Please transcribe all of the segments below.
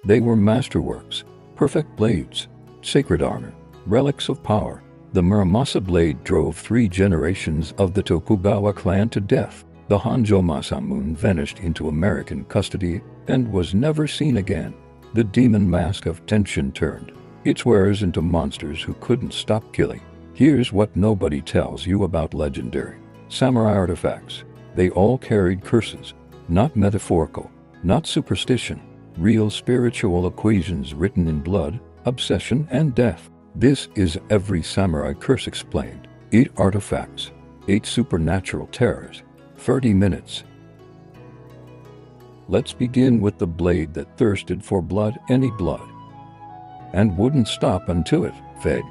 They were masterworks, perfect blades, sacred armor, relics of power. The Muramasa blade drove 3 generations of the Tokugawa clan to death. The Honjo Masamune vanished into American custody and was never seen again. The Demon Mask of Tenshin turned its wearers into monsters who couldn't stop killing. Here's what nobody tells you about legendary samurai artifacts. They all carried curses, not metaphorical, not superstition, real spiritual equations written in blood, obsession, and death. This is every samurai curse explained. 8 artifacts, 8 supernatural terrors, 30 minutes. Let's begin with the blade that thirsted for blood, any blood, and wouldn't stop until it fed.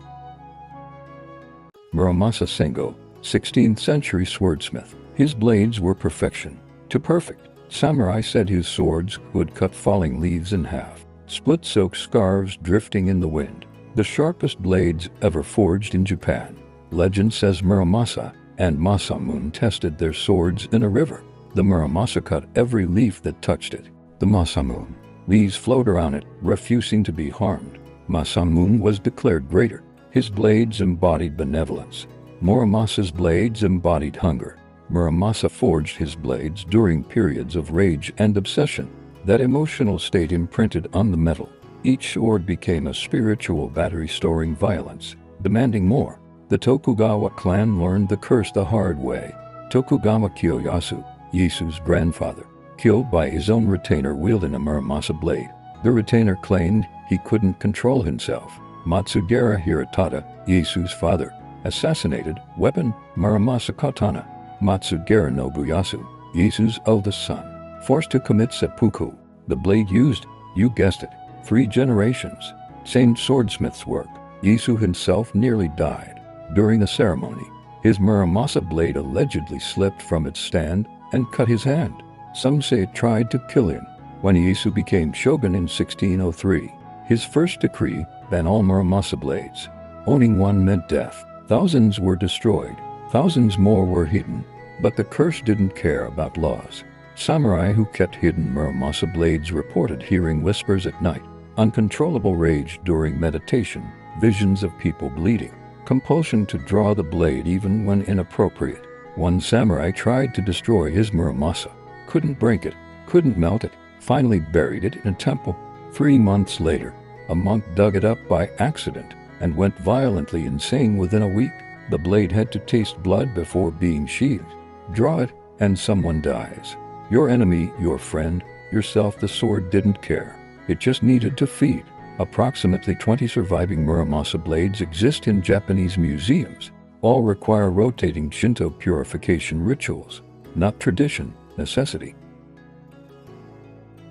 Muramasa Sengo, 16th century swordsmith. His blades were perfection. To perfect, samurai said his swords could cut falling leaves in half, split silk scarves drifting in the wind. The sharpest blades ever forged in Japan. Legend says Muramasa and Masamune tested their swords in a river. The Muramasa cut every leaf that touched it. The Masamune leaves flowed around it, refusing to be harmed. Masamune was declared greater. His blades embodied benevolence. Muramasa's blades embodied hunger. Muramasa forged his blades during periods of rage and obsession. That emotional state imprinted on the metal. Each sword became a spiritual battery storing violence, demanding more. The Tokugawa clan learned the curse the hard way. Tokugawa Kiyoyasu, Ieyasu's grandfather, killed by his own retainer wielding a Muramasa blade. The retainer claimed he couldn't control himself. Matsugara Hirotada, Ieyasu's father, assassinated, weapon, Muramasa katana. Matsugara Nobuyasu, Ieyasu's eldest son, forced to commit seppuku. The blade used, you guessed it, 3 generations. Same swordsmith's work. Ieyasu himself nearly died. During the ceremony, his Muramasa blade allegedly slipped from its stand and cut his hand. Some say it tried to kill him. When Ieyasu became shogun in 1603, his first decree banned all Muramasa blades. Owning one meant death. Thousands were destroyed. Thousands more were hidden. But the curse didn't care about laws. Samurai who kept hidden Muramasa blades reported hearing whispers at night, uncontrollable rage during meditation, visions of people bleeding, compulsion to draw the blade even when inappropriate. One samurai tried to destroy his Muramasa, couldn't break it, couldn't melt it, finally buried it in a temple. 3 months later, a monk dug it up by accident and went violently insane within a week. The blade had to taste blood before being sheathed. Draw it, and someone dies. Your enemy, your friend, yourself. The sword didn't care. It just needed to feed. Approximately 20 surviving Muramasa blades exist in Japanese museums. All require rotating Shinto purification rituals, not tradition, necessity.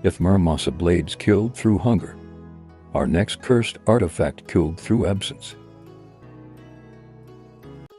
If Muramasa blades killed through hunger, our next cursed artifact killed through absence.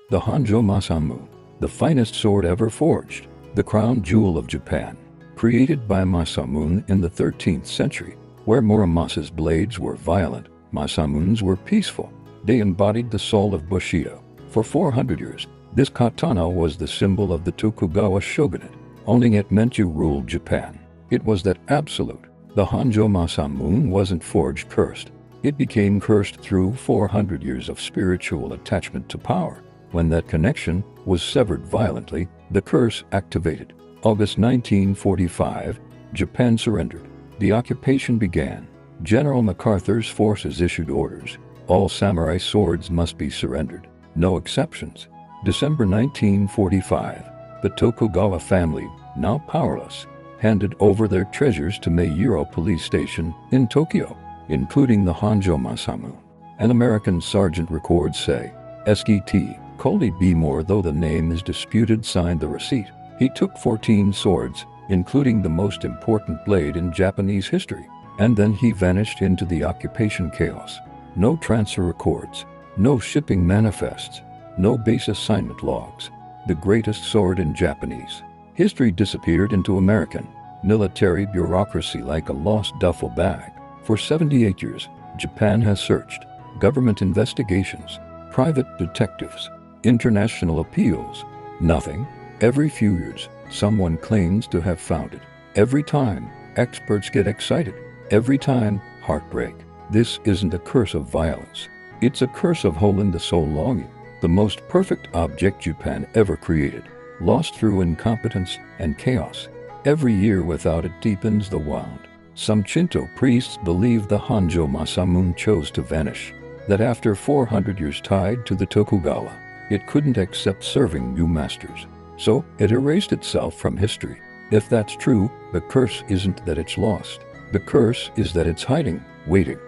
The Honjo Masamune, the finest sword ever forged, the crown jewel of Japan, created by Masamune in the 13th century. Where Muramasa's blades were violent, Masamune's were peaceful. They embodied the soul of Bushido. For 400 years, this katana was the symbol of the Tokugawa shogunate. Owning it meant you ruled Japan. It was that absolute. The Honjo Masamune wasn't forged cursed. It became cursed through 400 years of spiritual attachment to power. When that connection was severed violently, the curse activated. August 1945, Japan surrendered. The occupation began. General MacArthur's forces issued orders. All samurai swords must be surrendered. No exceptions. December 1945, the Tokugawa family, now powerless, handed over their treasures to Meiyuro Police Station in Tokyo, including the Honjo Masamune. An American sergeant records say, Sgt. Coley B. Moore, though the name is disputed, signed the receipt. He took 14 swords, including the most important blade in Japanese history, and then he vanished into the occupation chaos. No transfer records, no shipping manifests, no base assignment logs. The greatest sword in Japanese history disappeared into American military bureaucracy like a lost duffel bag. For 78 years, Japan has searched. Government investigations, private detectives, international appeals. Nothing. Every few years, someone claims to have found it. Every time, experts get excited. Every time, heartbreak. This isn't a curse of violence. It's a curse of hole in the soul longing, the most perfect object Japan ever created, lost through incompetence and chaos. Every year without it deepens the wound. Some Shinto priests believe the Honjo Masamune chose to vanish, that after 400 years tied to the Tokugawa, it couldn't accept serving new masters. So it erased itself from history. If that's true, the curse isn't that it's lost. The curse is that it's hiding, waiting.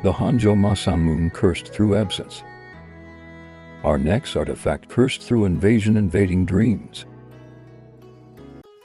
The Honjo Masamune cursed through absence. Our next artifact cursed through invading dreams.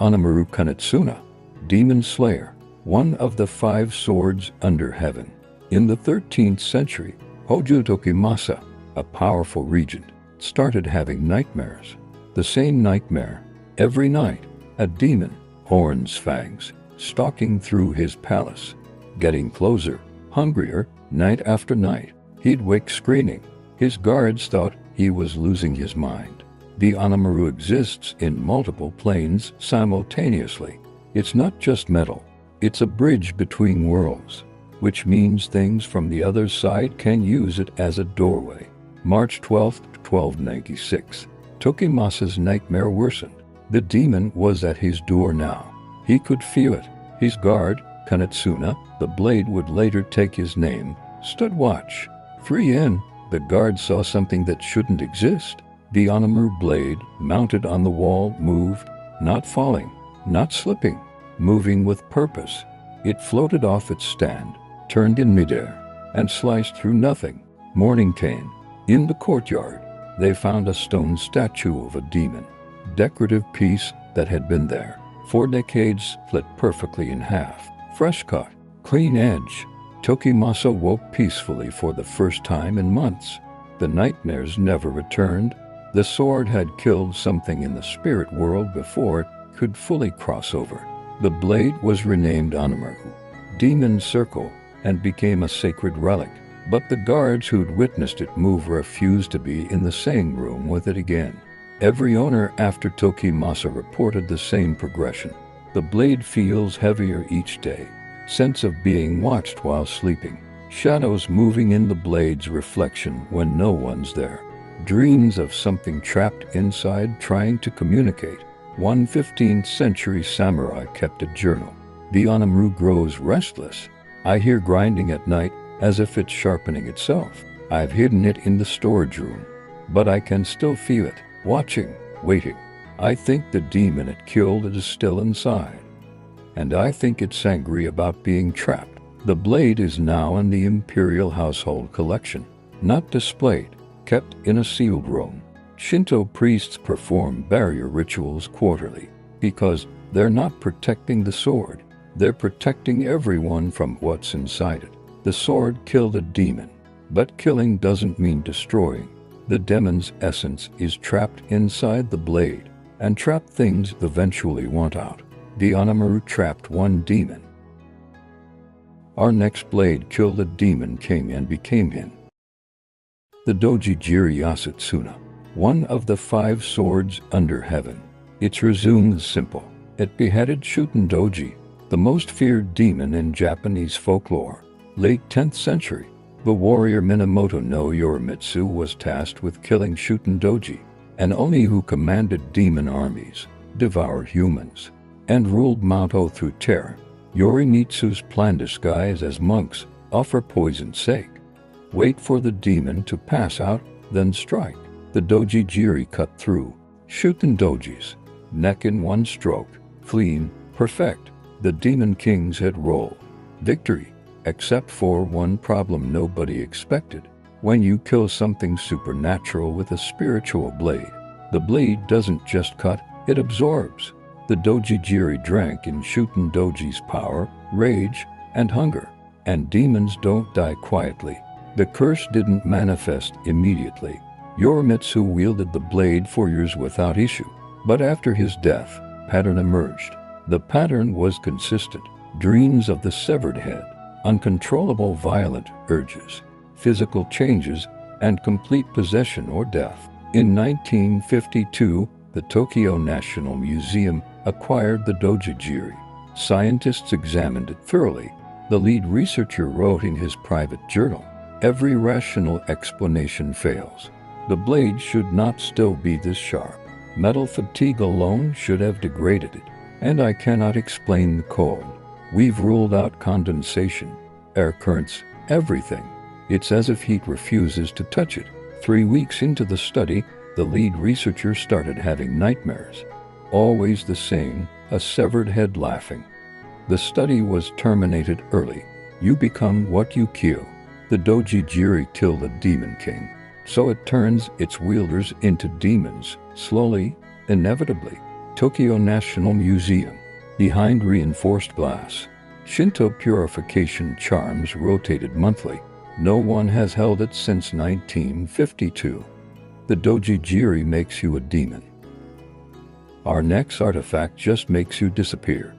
Anamaru Kanetsuna, Demon Slayer, one of the 5 swords under heaven. In the 13th century, Honjo Tokimasa, a powerful regent, started having nightmares. The same nightmare, every night, a demon, horns, fangs, stalking through his palace, getting closer, hungrier, night after night. He'd wake screaming. His guards thought he was losing his mind. The Anamaru exists in multiple planes simultaneously. It's not just metal. It's a bridge between worlds, which means things from the other side can use it as a doorway. March 12, 1296. Tokimasa's nightmare worsened. The demon was at his door now. He could feel it. His guard, Kanetsuna, the blade would later take his name, stood watch. 3 in, the guard saw something that shouldn't exist. The Anamaru blade, mounted on the wall, moved, not falling, not slipping, moving with purpose. It floated off its stand, turned in midair, and sliced through nothing. Morning came. In the courtyard, they found a stone statue of a demon. Decorative piece that had been there for decades, split perfectly in half. Fresh cut, clean edge. Tokimasa woke peacefully for the first time in months. The nightmares never returned. The sword had killed something in the spirit world before it could fully cross over. The blade was renamed Anamaru, Demon Circle, and became a sacred relic. But the guards who'd witnessed it move refused to be in the same room with it again. Every owner after Tokimasa reported the same progression. The blade feels heavier each day. Sense of being watched while sleeping. Shadows moving in the blade's reflection when no one's there. Dreams of something trapped inside trying to communicate. One 15th century samurai kept a journal. The Anamaru grows restless. I hear grinding at night as if it's sharpening itself. I've hidden it in the storage room, but I can still feel it. Watching, waiting. I think the demon it killed is still inside. And I think it's angry about being trapped. The blade is now in the Imperial Household Collection, not displayed, kept in a sealed room. Shinto priests perform barrier rituals quarterly because they're not protecting the sword. They're protecting everyone from what's inside it. The sword killed a demon, but killing doesn't mean destroying. The demon's essence is trapped inside the blade, and trapped things eventually want out. The Anamaru trapped one demon. Our next blade killed a demon king and became him. The Doji Jiri Yasutsuna, one of the 5 swords under heaven. Its resume is simple. It beheaded Shuten Doji, the most feared demon in Japanese folklore. Late 10th century. The warrior Minamoto no Yorimitsu was tasked with killing Shuten Doji, an Oni who commanded demon armies, devoured humans, and ruled Mount O through terror. Yorimitsu's plan disguised as monks, offer poison's sake. Wait for the demon to pass out, then strike. The Doji Jiri cut through Shuten Doji's neck in one stroke, clean, perfect. The demon kings had rolled. Victory. Except for one problem nobody expected. When you kill something supernatural with a spiritual blade, the blade doesn't just cut, it absorbs. The Doji Jiri drank in Shuten Doji's power, rage, and hunger. And demons don't die quietly. The curse didn't manifest immediately. Yorimitsu wielded the blade for years without issue. But after his death, pattern emerged. The pattern was consistent. Dreams of the severed head. Uncontrollable violent urges, physical changes, and complete possession or death. In 1952, the Tokyo National Museum acquired the Doji Jiri. Scientists examined it thoroughly. The lead researcher wrote in his private journal, "Every rational explanation fails. The blade should not still be this sharp. Metal fatigue alone should have degraded it. And I cannot explain the cold. We've ruled out condensation, air currents, everything. It's as if heat refuses to touch it." 3 weeks into the study, the lead researcher started having nightmares. Always the same, a severed head laughing. The study was terminated early. You become what you kill. The Dojijiri kill the Demon King. So it turns its wielders into demons, slowly, inevitably. Tokyo National Museum. Behind reinforced glass. Shinto purification charms rotated monthly. No one has held it since 1952. The Dojijiri makes you a demon. Our next artifact just makes you disappear.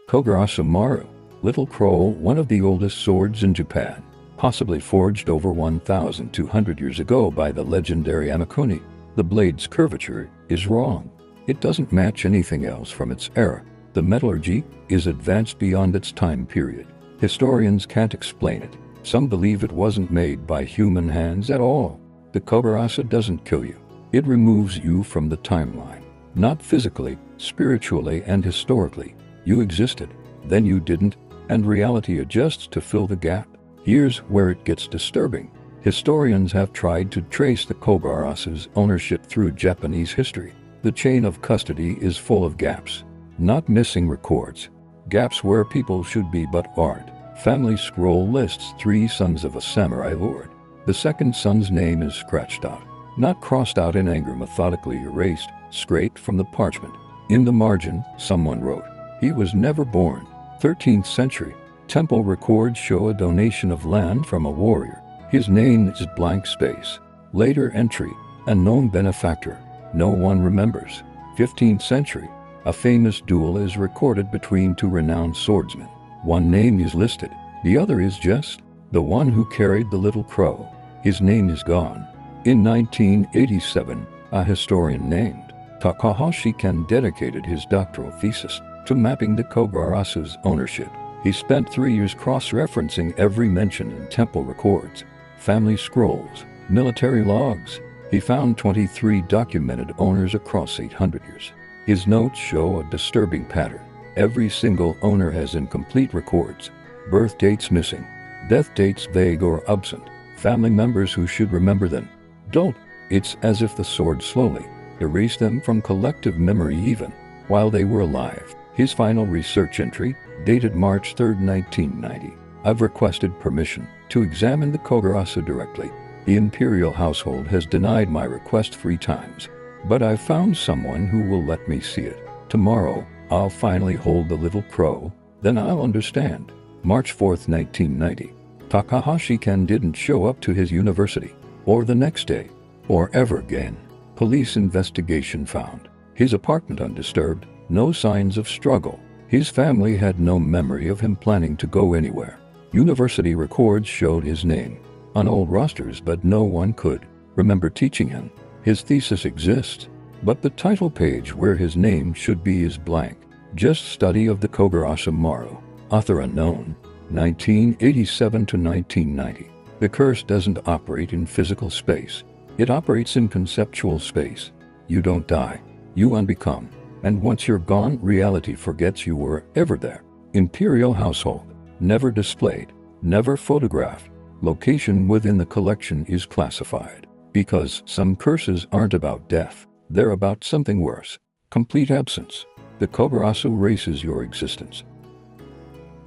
Kogurasa Maru, Little Crow, one of the oldest swords in Japan, possibly forged over 1,200 years ago by the legendary Amakuni. The blade's curvature is wrong. It doesn't match anything else from its era. The metallurgy is advanced beyond its time period. Historians can't explain it. Some believe it wasn't made by human hands at all. The Kogurasa doesn't kill you. It removes you from the timeline. Not physically, spiritually and historically. You existed, then you didn't, and reality adjusts to fill the gap. Here's where it gets disturbing. Historians have tried to trace the Kogurasa's ownership through Japanese history. The chain of custody is full of gaps. Not missing records. Gaps where people should be but aren't. Family scroll lists 3 sons of a samurai lord. The second son's name is scratched out. Not crossed out in anger, methodically erased, scraped from the parchment. In the margin, someone wrote, "He was never born." 13th century. Temple records show a donation of land from a warrior. His name is blank space. Later entry, unknown benefactor. No one remembers. 15th century. A famous duel is recorded between 2 renowned swordsmen. One name is listed. The other is just the one who carried the little crow. His name is gone. In 1987, a historian named Takahashi Ken dedicated his doctoral thesis to mapping the Kogurasa's ownership. He spent 3 years cross-referencing every mention in temple records, family scrolls, military logs. He found 23 documented owners across 800 years. His notes show a disturbing pattern. Every single owner has incomplete records, birth dates missing, death dates vague or absent, family members who should remember them don't. It's as if the sword slowly erased them from collective memory even while they were alive. His final research entry, dated March 3, 1990. I've requested permission to examine the Kogurasa directly. The imperial household has denied my request 3 times, but I've found someone who will let me see it. Tomorrow, I'll finally hold the little crow, then I'll understand. March 4, 1990. Takahashi Ken didn't show up to his university, or the next day, or ever again. Police investigation found his apartment undisturbed, no signs of struggle. His family had no memory of him planning to go anywhere. University records showed his name on old rosters, but no one could remember teaching him. His thesis exists, but the title page where his name should be is blank. Just study of the Kogurasa Maru. Author unknown. 1987 to 1990. The curse doesn't operate in physical space. It operates in conceptual space. You don't die. You unbecome. And once you're gone, reality forgets you were ever there. Imperial household. Never displayed. Never photographed. Location within the collection is classified. Because some curses aren't about death. They're about something worse. Complete absence. The Kogurasa erases your existence.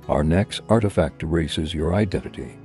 Our next artifact erases your identity.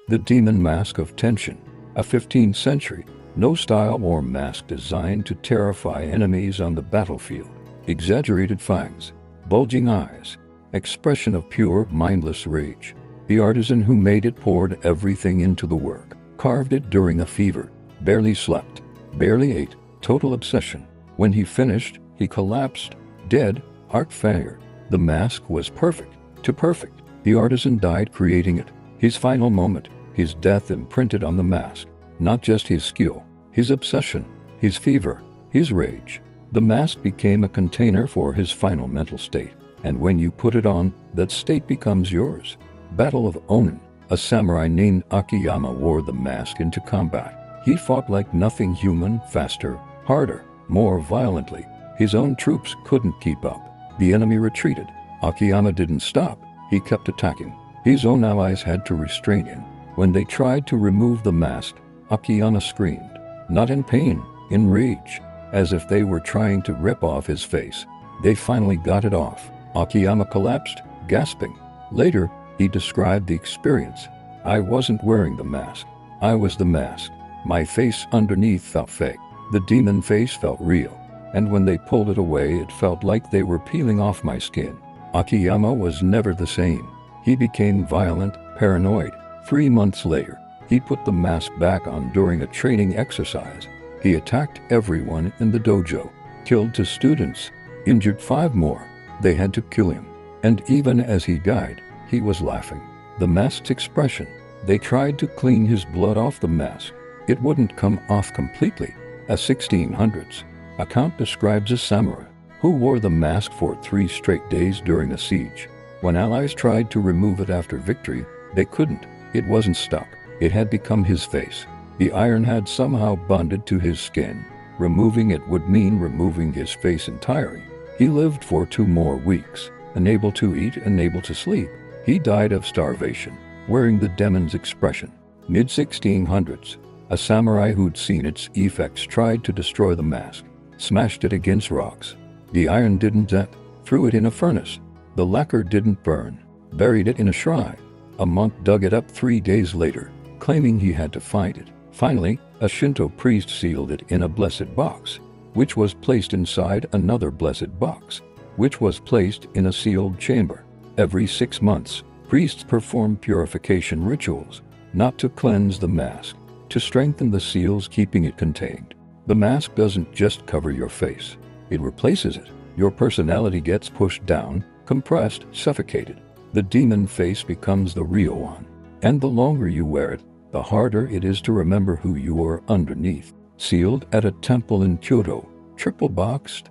The Demon Mask of Tenshin. A 15th century, no style or mask designed to terrify enemies on the battlefield. Exaggerated fangs, bulging eyes, expression of pure, mindless rage. The artisan who made it poured everything into the work, carved it during a fever, barely slept, barely ate, total obsession. When he finished, he collapsed, dead, heart failure. The mask was perfect, too perfect. The artisan died creating it. His final moment, his death imprinted on the mask, not just his skill, his obsession, his fever, his rage. The mask became a container for his final mental state. and when you put it on, that state becomes yours. Battle of Onin. A samurai named Akiyama wore the mask into combat. He fought like nothing human, faster, harder, more violently. His own troops couldn't keep up. The enemy retreated. Akiyama didn't stop. He kept attacking. His own allies had to restrain him. When they tried to remove the mask, Akiyama screamed. Not in pain, in rage, as if they were trying to rip off his face. They finally got it off. Akiyama collapsed, gasping. Later, he described the experience. I wasn't wearing the mask. I was the mask. My face underneath felt fake. The demon face felt real. And when they pulled it away, it felt like they were peeling off my skin. Akiyama was never the same. He became violent, paranoid. 3 months later, he put the mask back on during a training exercise. He attacked everyone in the dojo, killed 2 students, injured 5 more. They had to kill him. And even as he died, he was laughing. The mask's expression. They tried to clean his blood off the mask. It wouldn't come off completely. A 1600s account describes a samurai who wore the mask for 3 straight days during a siege. When allies tried to remove it after victory, they couldn't. It wasn't stuck. It had become his face. The iron had somehow bonded to his skin. Removing it would mean removing his face entirely. He lived for 2 more weeks, unable to eat, unable to sleep. He died of starvation, wearing the demon's expression. Mid-1600s, a samurai who'd seen its effects tried to destroy the mask, smashed it against rocks. The iron didn't dent, threw it in a furnace. The lacquer didn't burn, buried it in a shrine. A monk dug it up 3 days later, claiming he had to find it. Finally, a Shinto priest sealed it in a blessed box, which was placed inside another blessed box, which was placed in a sealed chamber. Every 6 months, priests perform purification rituals, not to cleanse the mask, to strengthen the seals keeping it contained. The mask doesn't just cover your face, it replaces it. Your personality gets pushed down, compressed, suffocated. The demon face becomes the real one. And the longer you wear it, the harder it is to remember who you are underneath. Sealed at a temple in Kyoto, triple boxed.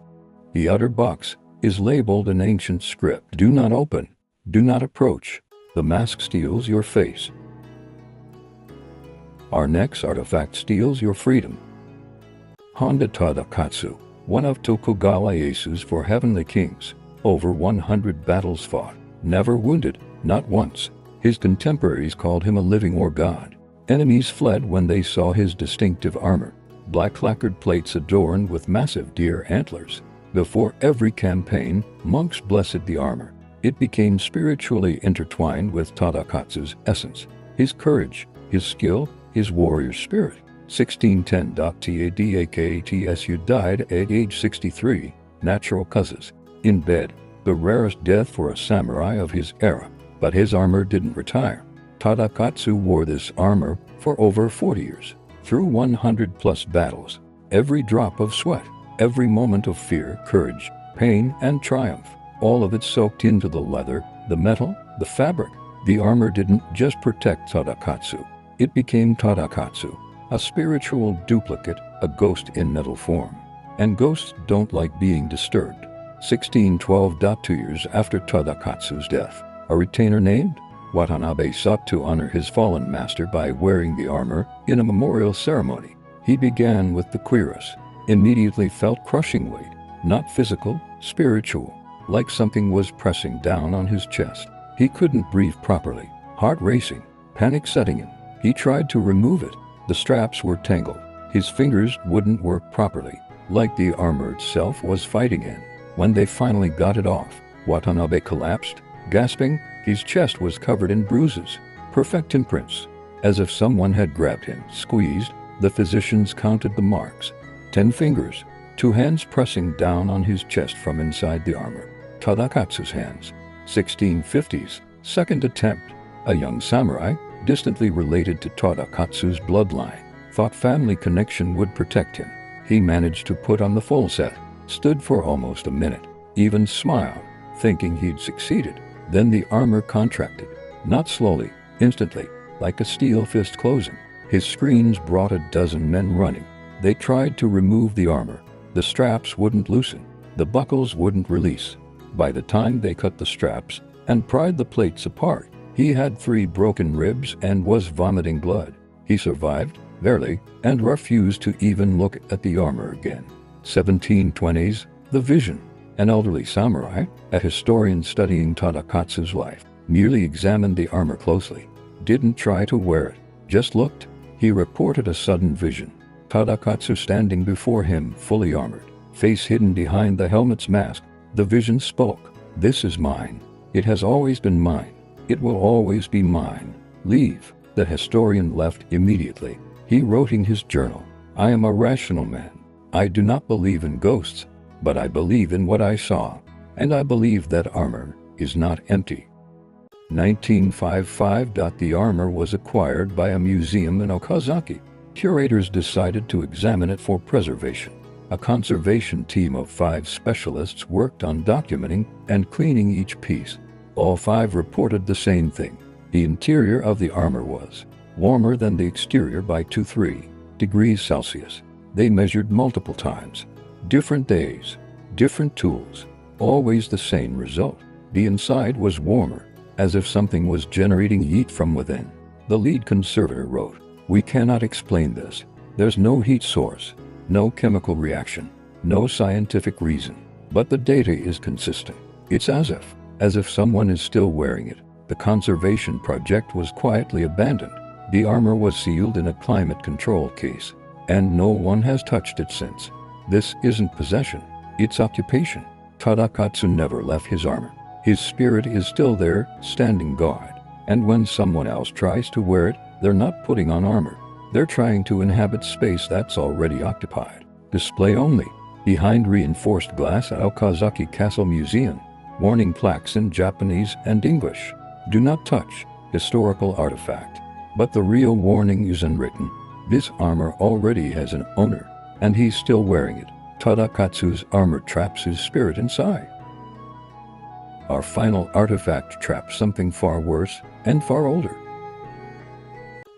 The outer box is labeled in ancient script. Do not open. Do not approach. The mask steals your face. Our next artifact steals your freedom. Honda Tadakatsu, one of Tokugawa Ieyasu's 4 heavenly kings. Over 100 battles fought, never wounded, not once. His contemporaries called him a living war god. Enemies fled when they saw his distinctive armor, black lacquered plates adorned with massive deer antlers. Before every campaign, monks blessed the armor. It became spiritually intertwined with Tadakatsu's essence, his courage, his skill, his warrior spirit. 1610. Tadakatsu died at age 63, natural causes. In bed, the rarest death for a samurai of his era, but his armor didn't retire. Tadakatsu wore this armor for over 40 years, through 100+ battles. Every drop of sweat, every moment of fear, courage, pain, and triumph, all of it soaked into the leather, the metal, the fabric. The armor didn't just protect Tadakatsu, it became Tadakatsu, a spiritual duplicate, a ghost in metal form. And ghosts don't like being disturbed. 1612. 2 years after Tadakatsu's death, a retainer named Watanabe sought to honor his fallen master by wearing the armor in a memorial ceremony. He began with the cuirass, immediately felt crushing weight, not physical, spiritual, like something was pressing down on his chest. He couldn't breathe properly, heart racing, panic setting in. He tried to remove it. The straps were tangled. His fingers wouldn't work properly, like the armor itself was fighting in. When they finally got it off, Watanabe collapsed, gasping. His chest was covered in bruises, perfect imprints, as if someone had grabbed him, squeezed. The physicians counted the marks. 10 fingers, 2 hands pressing down on his chest from inside the armor. Tadakatsu's hands. 1650s, second attempt. A young samurai, distantly related to Tadakatsu's bloodline, thought family connection would protect him. He managed to put on the full set, stood for almost a minute, even smiled, thinking he'd succeeded. Then the armor contracted, not slowly, instantly, like a steel fist closing. His screams brought a dozen men running. They tried to remove the armor. The straps wouldn't loosen. The buckles wouldn't release. By the time they cut the straps and pried the plates apart, he had 3 broken ribs and was vomiting blood. He survived, barely, and refused to even look at the armor again. 1720s, The Vision. An elderly samurai, a historian studying Tadakatsu's life, merely examined the armor closely. Didn't try to wear it, just looked. He reported a sudden vision. Tadakatsu standing before him, fully armored, face hidden behind the helmet's mask. The vision spoke. "This is mine. It has always been mine. It will always be mine. Leave." The historian left immediately. He wrote in his journal, "I am a rational man. I do not believe in ghosts, but I believe in what I saw, and I believe that armor is not empty." 1955. The armor was acquired by a museum in Okazaki. Curators decided to examine it for preservation. A conservation team of 5 specialists worked on documenting and cleaning each piece. All 5 reported the same thing. The interior of the armor was warmer than the exterior by 2-3 degrees Celsius. They measured multiple times. Different days, different tools, always the same result. The inside was warmer, as if something was generating heat from within. The lead conservator wrote, "We cannot explain this. There's no heat source, no chemical reaction, no scientific reason. But the data is consistent. It's as if someone is still wearing it." The conservation project was quietly abandoned. The armor was sealed in a climate control case, and no one has touched it since. This isn't possession, it's occupation. Tadakatsu never left his armor. His spirit is still there, standing guard. And when someone else tries to wear it, they're not putting on armor. They're trying to inhabit space that's already occupied. Display only. Behind reinforced glass at Okazaki Castle Museum. Warning plaques in Japanese and English. "Do not touch. Historical artifact." But the real warning is unwritten. This armor already has an owner, and he's still wearing it. Tadakatsu's armor traps his spirit inside. Our final artifact traps something far worse and far older.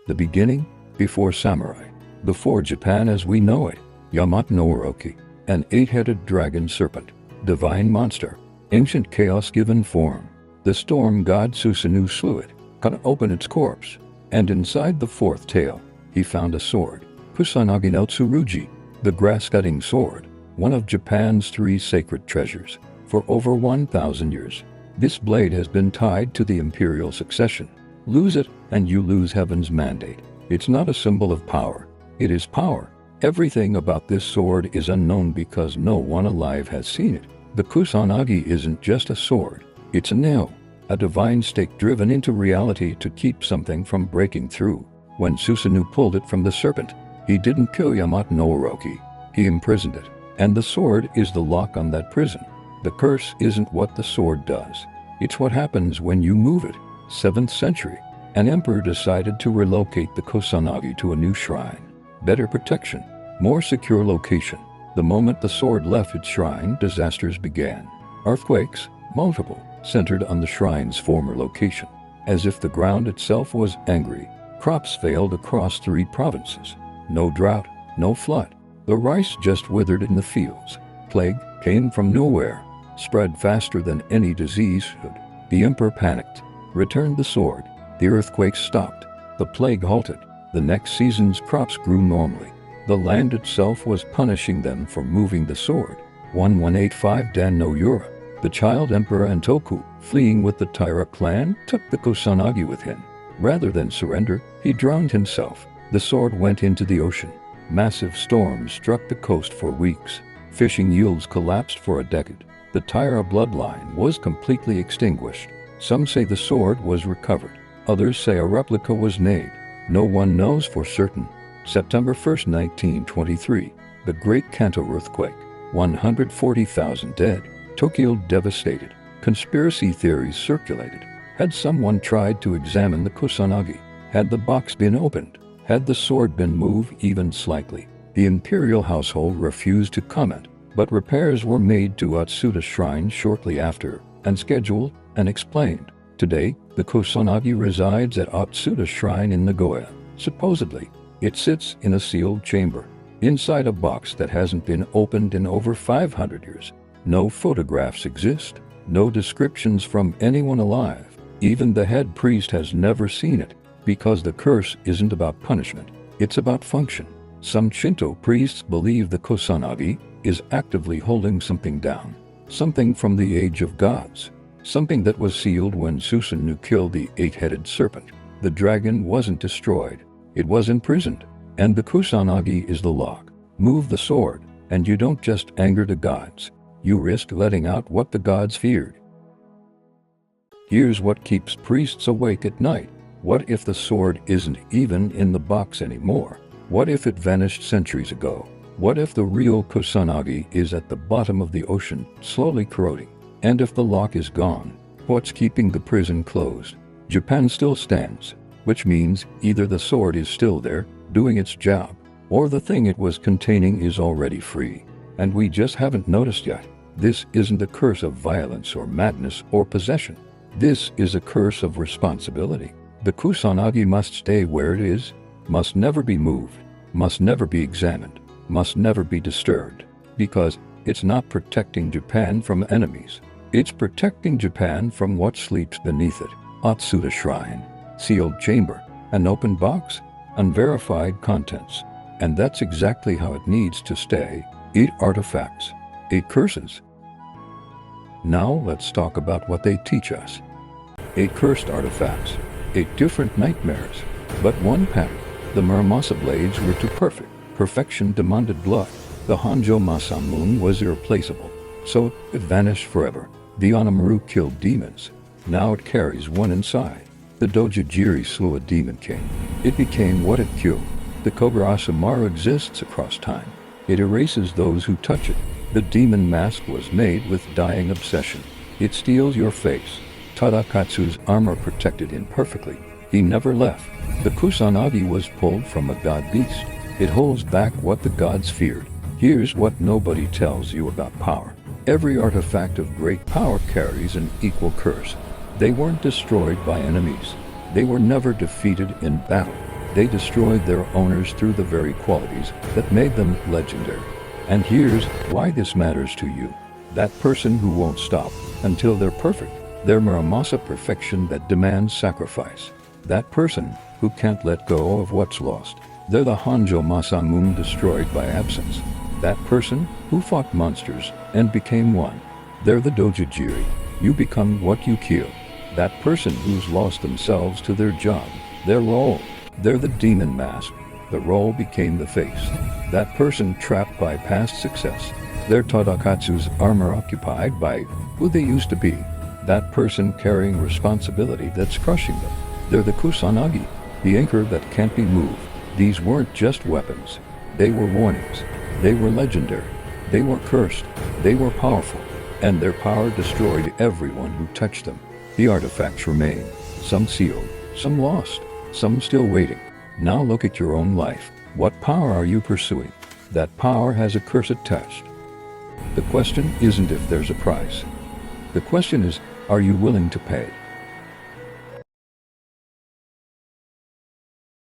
The beginning, before samurai, before Japan as we know it. Yamato no Orochi, an 8-headed dragon serpent, divine monster, ancient chaos given form. The storm god Susanoo slew it, cut open its corpse, and inside the 4th tail, he found a sword, Kusanagi no Tsurugi, the grass-cutting sword, one of Japan's 3 sacred treasures. For over 1,000 years, this blade has been tied to the imperial succession. Lose it, and you lose heaven's mandate. It's not a symbol of power. It is power. Everything about this sword is unknown because no one alive has seen it. The Kusanagi isn't just a sword. It's a nail, a divine stake driven into reality to keep something from breaking through. When Susanoo pulled it from the serpent, he didn't kill Yamato no Orochi. He imprisoned it, and the sword is the lock on that prison. The curse isn't what the sword does. It's what happens when you move it. 7th century, an emperor decided to relocate the Kusanagi to a new shrine. Better protection, more secure location. The moment the sword left its shrine, disasters began. Earthquakes, multiple, centered on the shrine's former location. As if the ground itself was angry, crops failed across 3 provinces. No drought, no flood. The rice just withered in the fields. Plague came from nowhere, spread faster than any disease could. The emperor panicked, returned the sword. The earthquakes stopped. The plague halted. The next season's crops grew normally. The land itself was punishing them for moving the sword. 1185 Dan no Yura, the child emperor Antoku, fleeing with the Taira clan, took the Kusanagi with him. Rather than surrender, he drowned himself. The sword went into the ocean. Massive storms struck the coast for weeks. Fishing yields collapsed for a decade. The Taira bloodline was completely extinguished. Some say the sword was recovered. Others say a replica was made. No one knows for certain. September 1st, 1923, the Great Kanto earthquake. 140,000 dead. Tokyo devastated. Conspiracy theories circulated. Had someone tried to examine the Kusanagi? Had the box been opened? Had the sword been moved even slightly? The imperial household refused to comment, but repairs were made to Atsuta Shrine shortly after, and scheduled and explained. Today, the Kusanagi resides at Atsuta Shrine in Nagoya. Supposedly, it sits in a sealed chamber, inside a box that hasn't been opened in over 500 years. No photographs exist. No descriptions from anyone alive. Even the head priest has never seen it, because the curse isn't about punishment, it's about function. Some Shinto priests believe the Kusanagi is actively holding something down, something from the age of gods, something that was sealed when Susanoo killed the eight-headed serpent. The dragon wasn't destroyed, it was imprisoned, and the Kusanagi is the lock. Move the sword, and you don't just anger the gods, you risk letting out what the gods feared. Here's what keeps priests awake at night. What if the sword isn't even in the box anymore? What if it vanished centuries ago? What if the real Kusanagi is at the bottom of the ocean, slowly corroding? And if the lock is gone, what's keeping the prison closed? Japan still stands, which means either the sword is still there, doing its job, or the thing it was containing is already free, and we just haven't noticed yet. This isn't a curse of violence or madness or possession. This is a curse of responsibility. The Kusanagi must stay where it is, must never be moved, must never be examined, must never be disturbed, because it's not protecting Japan from enemies. It's protecting Japan from what sleeps beneath it. Atsuta Shrine, sealed chamber, an open box, unverified contents. And that's exactly how it needs to stay. 8 artifacts, 8 curses. Now let's talk about what they teach us. 8 cursed artifacts, 8 different nightmares, but one pattern. The MURAMASA blades were too perfect. Perfection demanded blood. The Honjo Masamune was irreplaceable, so it vanished forever. The Onamaru killed demons. Now it carries one inside. The Dojajiri slew a demon king. It became what it killed. The Kogurasamaru exists across time. It erases those who touch it. The demon mask was made with dying obsession. It steals your face. Tadakatsu's armor protected him perfectly. He never left. The Kusanagi was pulled from a god beast. It holds back what the gods feared. Here's what nobody tells you about power. Every artifact of great power carries an equal curse. They weren't destroyed by enemies. They were never defeated in battle. They destroyed their owners through the very qualities that made them legendary. And here's why this matters to you. That person who won't stop until they're perfect. Their MURAMASA perfection that demands sacrifice. That person who can't let go of what's lost. They're the Honjo Masamune destroyed by absence. That person who fought monsters and became one. They're the Dojajiri. You become what you kill. That person who's lost themselves to their job, their role. They're the Demon Mask. The role became the face. That person trapped by past success. They're Tadakatsu's armor occupied by who they used to be. That person carrying responsibility that's crushing them. They're the Kusanagi, the anchor that can't be moved. These weren't just weapons. They were warnings. They were legendary. They were cursed. They were powerful. And their power destroyed everyone who touched them. The artifacts remain. Some sealed. Some lost. Some still waiting. Now look at your own life. What power are you pursuing? That power has a curse attached. The question isn't if there's a price. The question is, are you willing to pay?